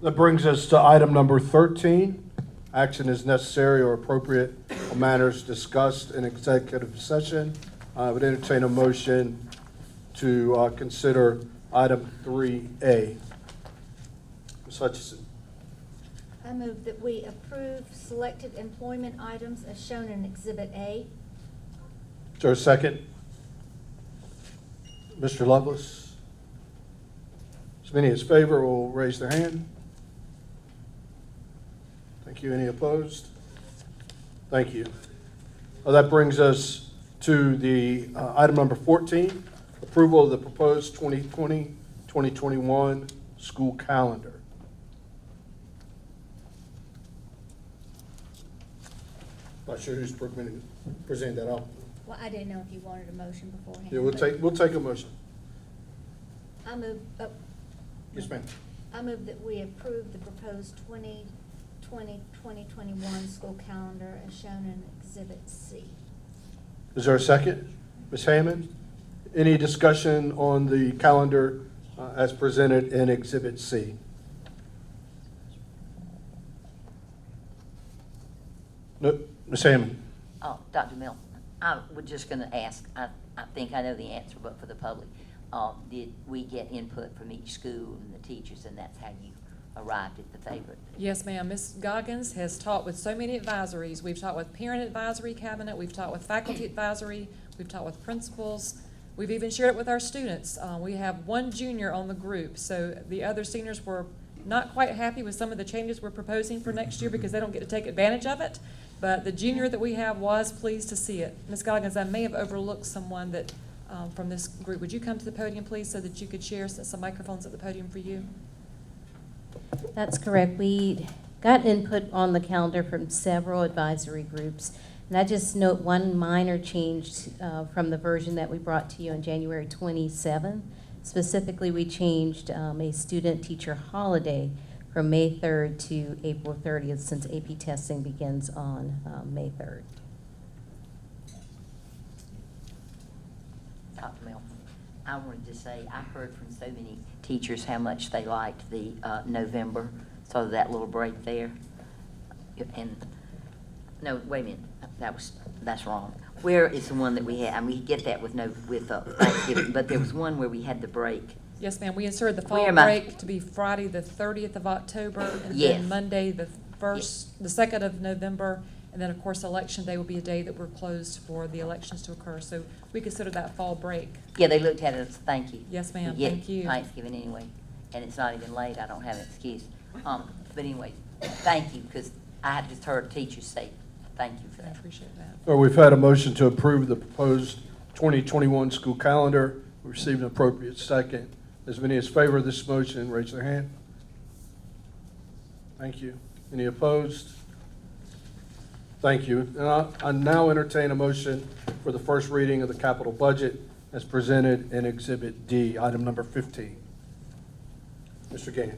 That brings us to item number 13. Action is necessary or appropriate on matters discussed in executive session. I would entertain a motion to consider item 3A. Ms. Hutchison. I move that we approve selected employment items as shown in Exhibit A. Is there a second? Mr. Lovelace? As many as favor will raise their hand. Thank you. Any opposed? Thank you. That brings us to the item number 14, approval of the proposed 2020-2021 school calendar. Not sure who's presenting that out. Well, I didn't know if you wanted a motion beforehand. Yeah, we'll take a motion. I move, Yes, ma'am. I move that we approve the proposed 2020-2021 school calendar as shown in Exhibit C. Is there a second? Ms. Hammond? Any discussion on the calendar as presented in Exhibit C? No, Ms. Hammond? Oh, Dr. Milton, I was just going to ask, I think I know the answer, but for the public, did we get input from each school and the teachers, and that's how you arrived at the favorite? Yes, ma'am. Ms. Goggins has taught with so many advisories. We've taught with parent advisory cabinet, we've taught with faculty advisory, we've taught with principals. We've even shared it with our students. We have one junior on the group, so the other seniors were not quite happy with some of the changes we're proposing for next year because they don't get to take advantage of it. But the junior that we have was pleased to see it. Ms. Goggins, I may have overlooked someone that from this group. Would you come to the podium, please, so that you could share some microphones at the podium for you? That's correct. We got input on the calendar from several advisory groups. And I just note one minor change from the version that we brought to you on January 27. Specifically, we changed a student-teacher holiday from May 3rd to April 30th since AP testing begins on May 3rd. Dr. Milton, I wanted to say, I heard from so many teachers how much they liked the November, so that little break there. And, no, wait a minute, that's wrong. Where is the one that we had, and we get that with Thanksgiving, but there was one where we had the break. Yes, ma'am. We inserted the Where fall am I? break to be Friday, the 30th of October, and Yes. then Monday, the 2nd of November, and then, of course, Election Day will be a day that we're closed for the elections to occur. So we consider that fall break. Yeah, they looked at it as thank you. Yes, ma'am. We get Thank you. Thanksgiving anyway, and it's not even late, I don't have an excuse. But anyway, thank you, because I had just heard teachers say thank you for I that. appreciate that. Well, we've had a motion to approve the proposed 2021 school calendar. We received an appropriate second. As many as favor of this motion, raise their hand. Thank you. Any opposed? Thank you. And I now entertain a motion for the first reading of the capital budget as presented in Exhibit D, item number 15. Mr. Gann.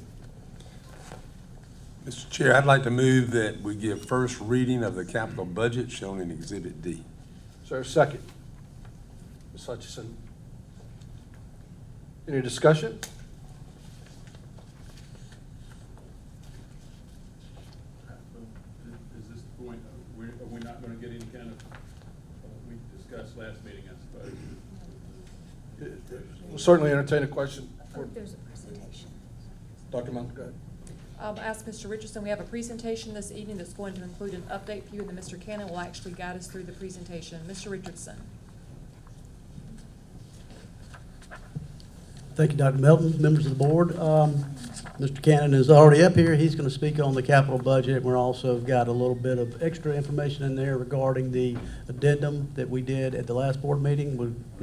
Mr. Chair, I'd like to move that we give first reading of the capital budget shown in Exhibit D. Is there a second? Ms. Hutchison. Any discussion? Is this the point, are we not going to get any kind of, we discussed last meeting, I suppose? We'll certainly entertain a question. Oh, there's a presentation. Dr. Monk, go ahead. Ask Mr. Richardson, we have a presentation this evening that's going to include an update for you, and then Mr. Cannon will actually guide us through the presentation. Mr. Richardson. Thank you, Dr. Melton, members of the board. Mr. Cannon is already up here. He's going to speak on the capital budget. We're also got a little bit of extra information in there regarding the addendum that we did at the last board meeting.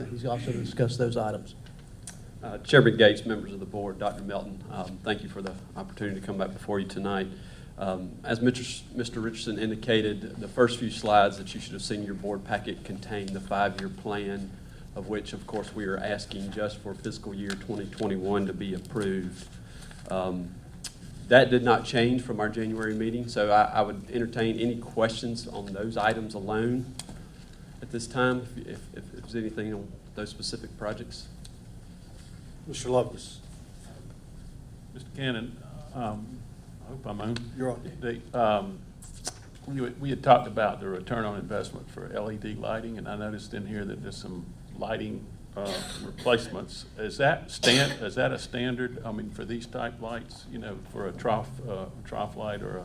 He's also going to discuss those items. Chairman Gates, members of the board, Dr. Melton, thank you for the opportunity to come back before you tonight. As Mr. Richardson indicated, the first few slides that you should have seen in your board packet contain the 5-year plan, of which, of course, we are asking just for fiscal year 2021 to be approved. That did not change from our January meeting, so I would entertain any questions on those items alone at this time, if there's anything on those specific projects. Mr. Lovelace. Mr. Cannon, I hope I'm on. You're on. We had talked about the return on investment for LED lighting, and I noticed in here that there's some lighting replacements. Is that a standard, I mean, for these type lights, you know, for a trough light or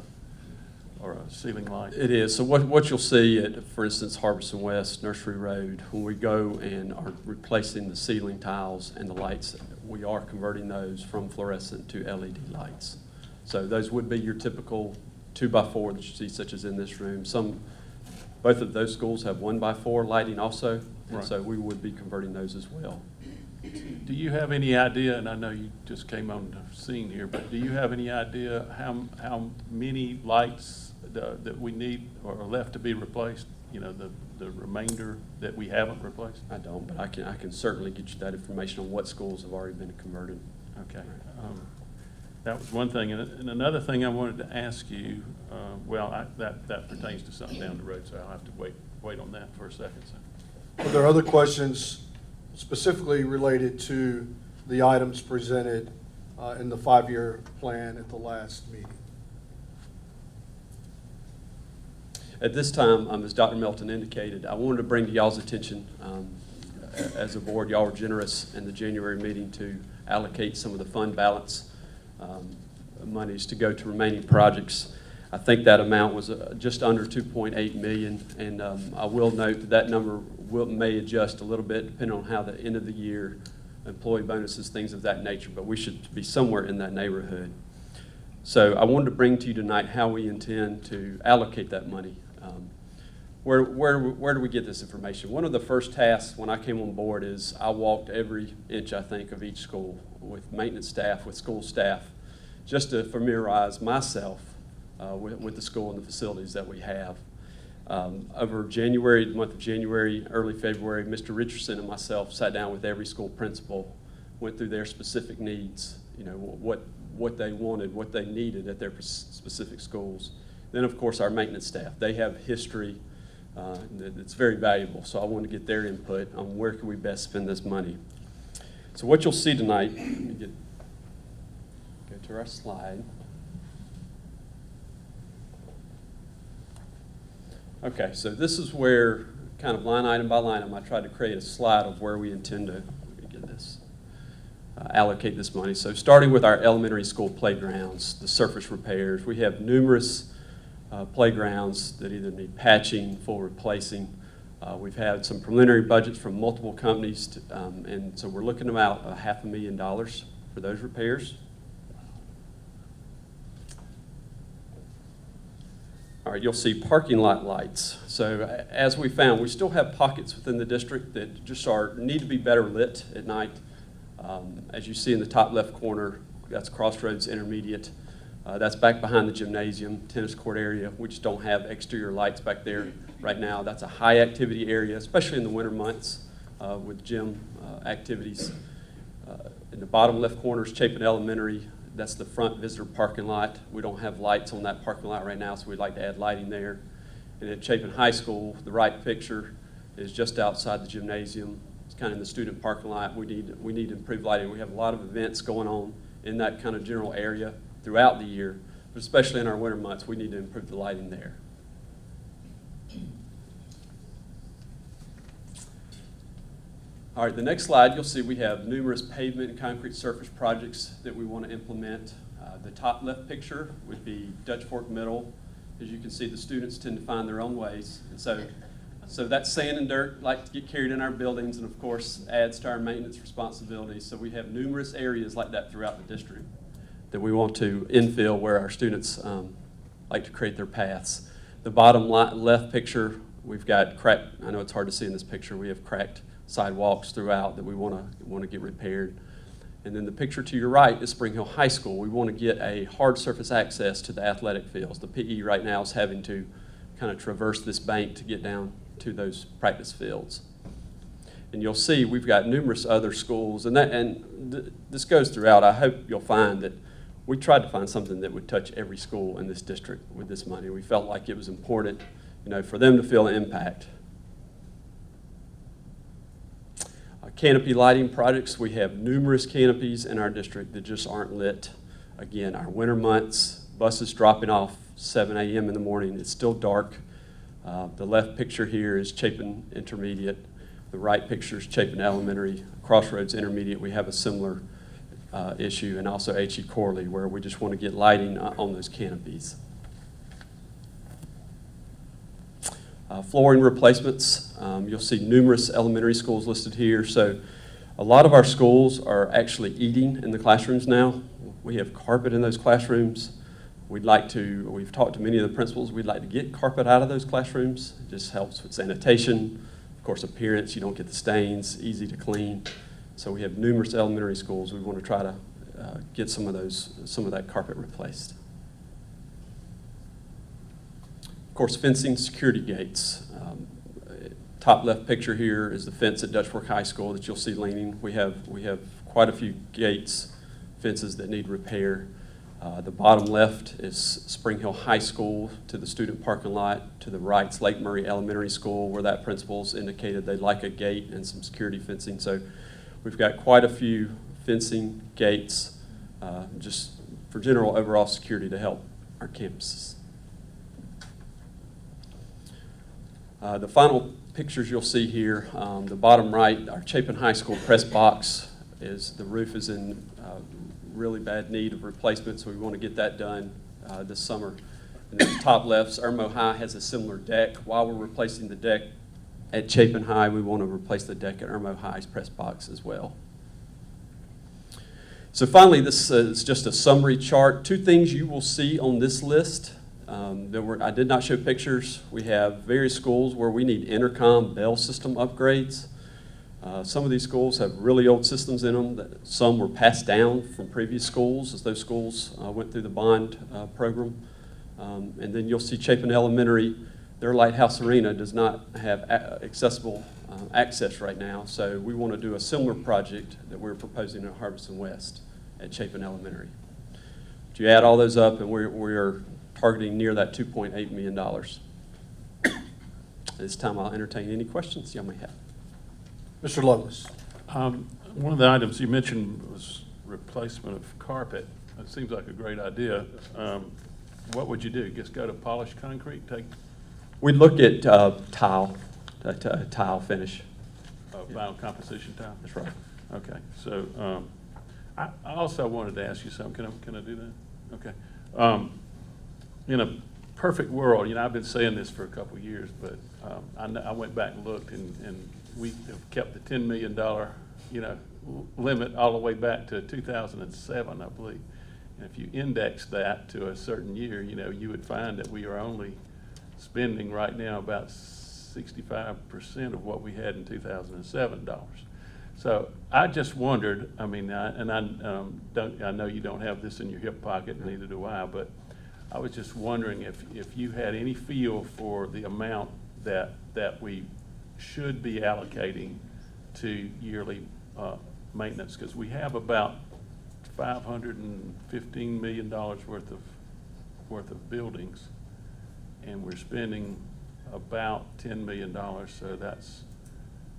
a ceiling light? It is. So what you'll see at, for instance, Harbison West, Nursery Road, when we go and are replacing the ceiling tiles and the lights, we are converting those from fluorescent to LED lights. So those would be your typical 2x4 that you see, such as in this room. Both of those schools have 1x4 lighting also, and Right. so we would be converting those as well. Do you have any idea, and I know you just came on the scene here, but do you have any idea how many lights that we need or are left to be replaced? You know, the remainder that we haven't replaced? I don't, but I can certainly get you that information on what schools have already been converted. Okay. That was one thing. And another thing I wanted to ask you, that pertains to something down the road, so I'll have to wait on that for a second. So. Are there other questions specifically related to the items presented in the 5-year plan at the last meeting? At this time, as Dr. Melton indicated, I wanted to bring to y'all's attention, as a board, y'all were generous in the January meeting to allocate some of the fund balance monies to go to remaining projects. I think that amount was just under 2.8 million, and I will note that number may adjust a little bit depending on how the end of the year employee bonuses, things of that nature, but we should be somewhere in that neighborhood. So I wanted to bring to you tonight how we intend to allocate that money. Where do we get this information? One of the first tasks when I came on board is I walked every inch, I think, of each school with maintenance staff, with school staff, just to familiarize myself with the school and the facilities that we have. Over January, the month of January, early February, Mr. Richardson and myself sat down with every school principal, went through their specific needs, you know, what they wanted, what they needed at their specific schools. Then, of course, our maintenance staff. They have history that's very valuable, so I want to get their input on where can we best spend this money. So what you'll see tonight, let me go to our slide. Okay, so this is where, kind of line item by line item, I tried to create a slide of where we intend to allocate this money. So starting with our elementary school playgrounds, the surface repairs, we have numerous playgrounds that either need patching, full replacing. We've had some preliminary budgets from multiple companies, and so we're looking about $500,000 for those repairs. All right, you'll see parking lot lights. So as we found, we still have pockets within the district that just need to be better lit at night. As you see in the top left corner, that's Crossroads Intermediate. That's back behind the gymnasium, tennis court area. We just don't have exterior lights back there right now. That's a high activity area, especially in the winter months with gym activities. In the bottom left corner is Chapin Elementary. That's the front visitor parking lot. We don't have lights on that parking lot right now, so we'd like to add lighting there. And at Chapin High School, the right picture is just outside the gymnasium. It's kind of in the student parking lot. We need improved lighting. We have a lot of events going on in that kind of general area throughout the year, but especially in our winter months, we need to improve the lighting there. All right, the next slide, you'll see we have numerous pavement and concrete surface projects that we want to implement. The top left picture would be Dutch Fork Middle. As you can see, the students tend to find their own ways. And so that sand and dirt like to get carried in our buildings, and of course adds to our maintenance responsibilities. So we have numerous areas like that throughout the district that we want to infill where our students like to create their paths. The bottom left picture, we've got cracked, I know it's hard to see in this picture, we have cracked sidewalks throughout that we want to get repaired. And then the picture to your right is Spring Hill High School. We want to get a hard surface access to the athletic fields. The PE right now is having to kind of traverse this bank to get down to those practice fields. And you'll see we've got numerous other schools, and this goes throughout. I hope you'll find that we tried to find something that would touch every school in this district with this money. We felt like it was important, you know, for them to feel an impact. Canopy lighting projects, we have numerous canopies in our district that just aren't lit. Again, our winter months, buses dropping off 7 a.m. in the morning. It's still dark. The left picture here is Chapin Intermediate. The right picture is Chapin Elementary. Crossroads Intermediate, we have a similar issue, and also H.E. Corley, where we just want to get lighting on those canopies. Flooring replacements, you'll see numerous elementary schools listed here. So a lot of our schools are actually eating in the classrooms now. We have carpet in those classrooms. We've talked to many of the principals, we'd like to get carpet out of those classrooms. It just helps with sanitation, of course appearance, you don't get the stains, easy to clean. So we have numerous elementary schools. We want to try to get some of that carpet replaced. Of course, fencing, security gates. Top left picture here is the fence at Dutch Fork High School that you'll see leaning. We have quite a few gates, fences that need repair. The bottom left is Spring Hill High School to the student parking lot. To the right's Lake Murray Elementary School, where that principal's indicated they'd like a gate and some security fencing. So we've got quite a few fencing, gates, just for general overall security to help our campuses. The final pictures you'll see here, the bottom right, our Chapin High School press box the roof is in really bad need of replacement, so we want to get that done this summer. And then the top left, Irmo High has a similar deck. While we're replacing the deck at Chapin High, we want to replace the deck at Irmo High's press box as well. So finally, this is just a summary chart. Two things you will see on this list. I did not show pictures. We have various schools where we need intercom bell system upgrades. Some of these schools have really old systems in them. Some were passed down from previous schools as those schools went through the bond program. And then you'll see Chapin Elementary, their Lighthouse Arena does not have accessible access right now. So we want to do a similar project that we're proposing at Harbison West at Chapin Elementary. But you add all those up, and we're targeting near that $2.8 million. At this time, I'll entertain any questions y'all may have. Mr. Lovelace. One of the items you mentioned was replacement of carpet. That seems like a great idea. What would you do? Just go to polished concrete? We look at tile finish. Vinyl composition tile? That's right. Okay, so I also wanted to ask you something. Can I do that? Okay. In a perfect world, I've been saying this for a couple of years, but I went back and looked, and we have kept the $10 million, limit all the way back to 2007, I believe. And if you index that to a certain year, you would find that we are only spending right now about 65% of what we had in 2007 dollars. So I just wondered, I know you don't have this in your hip pocket, neither do I, but I was just wondering if you had any feel for the amount that we should be allocating to yearly maintenance, because we have about $515 million worth of buildings, and we're spending about $10 million, so that's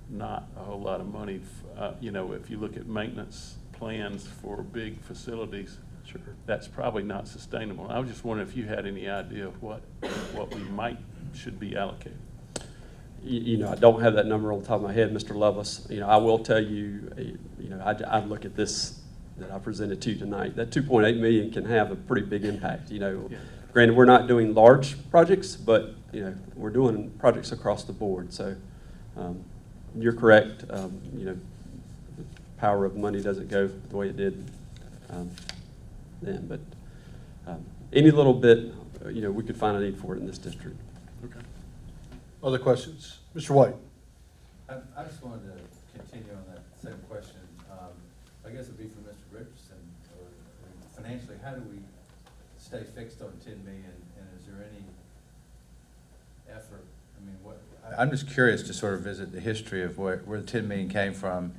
not a whole lot of money. If you look at maintenance plans for big facilities, sure, that's probably not sustainable. I was just wondering if you had any idea of what we should be allocated. I don't have that number on the top of my head, Mr. Lovelace. I will tell you, I look at this that I presented to you tonight. That $2.8 million can have a pretty big impact. Yeah. Granted, we're not doing large projects, but we're doing projects across the board. So you're correct. The power of money doesn't go the way it did then, but any little bit, we could find a need for it in this district. Okay. Other questions? Mr. White. I just wanted to continue on that same question. I guess it'd be for Mr. Richardson, or financially, how do we stay fixed on $10 million, and is there any effort? I'm just curious to sort of visit the history of where the $10 million came from.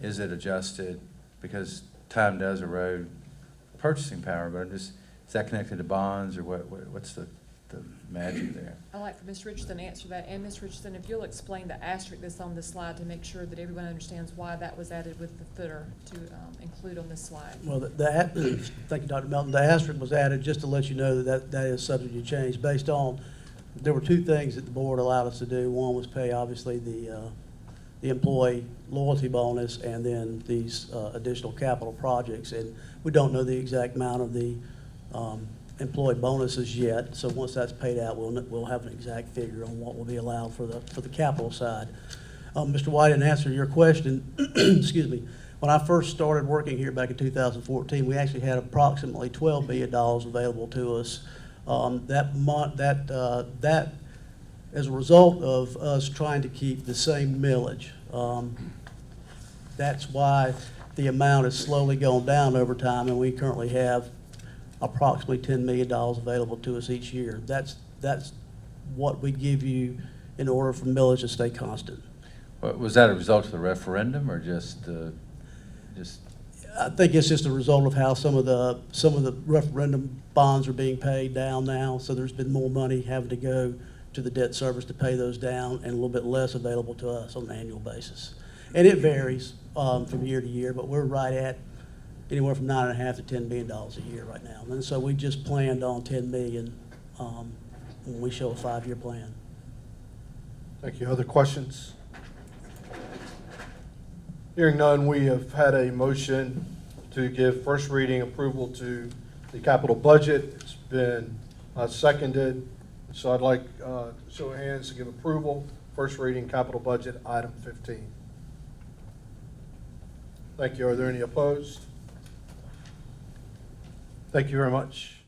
Is it adjusted? Because time does erode purchasing power, but is that connected to bonds, or what's the the magic there. I'd like for Ms. Richardson to answer that, and Ms. Richardson, if you'll explain the asterisk that's on this slide to make sure that everyone understands why that was added with the footer to include on this slide. Well, thank you, Dr. Melton. The asterisk was added just to let you know that is subject to change based on, there were two things that the board allowed us to do. One was pay, obviously, the employee loyalty bonus, and then these additional capital projects. And we don't know the exact amount of the employee bonuses yet, so once that's paid out, we'll have an exact figure on what will be allowed for the capital side. Mr. White, in answer to your question, excuse me, when I first started working here back in 2014, we actually had approximately $12 billion available to us. That as a result of us trying to keep the same millage. That's why the amount has slowly gone down over time, and we currently have approximately $10 million available to us each year. That's what we give you in order for millage to stay constant. Was that a result of the referendum or just? I think it's just a result of how some of the referendum bonds are being paid down now, so there's been more money having to go to the debt service to pay those down, and a little bit less available to us on an annual basis. And it varies from year to year, but we're right at anywhere from $9.5 to $10 million a year right now. And so we just planned on $10 million when we show a 5-year plan. Thank you. Other questions? Hearing none, we have had a motion to give first reading approval to the capital budget. It's been seconded, so I'd like show of hands to give approval. First reading capital budget, item 15. Thank you. Are there any opposed? Thank you very much.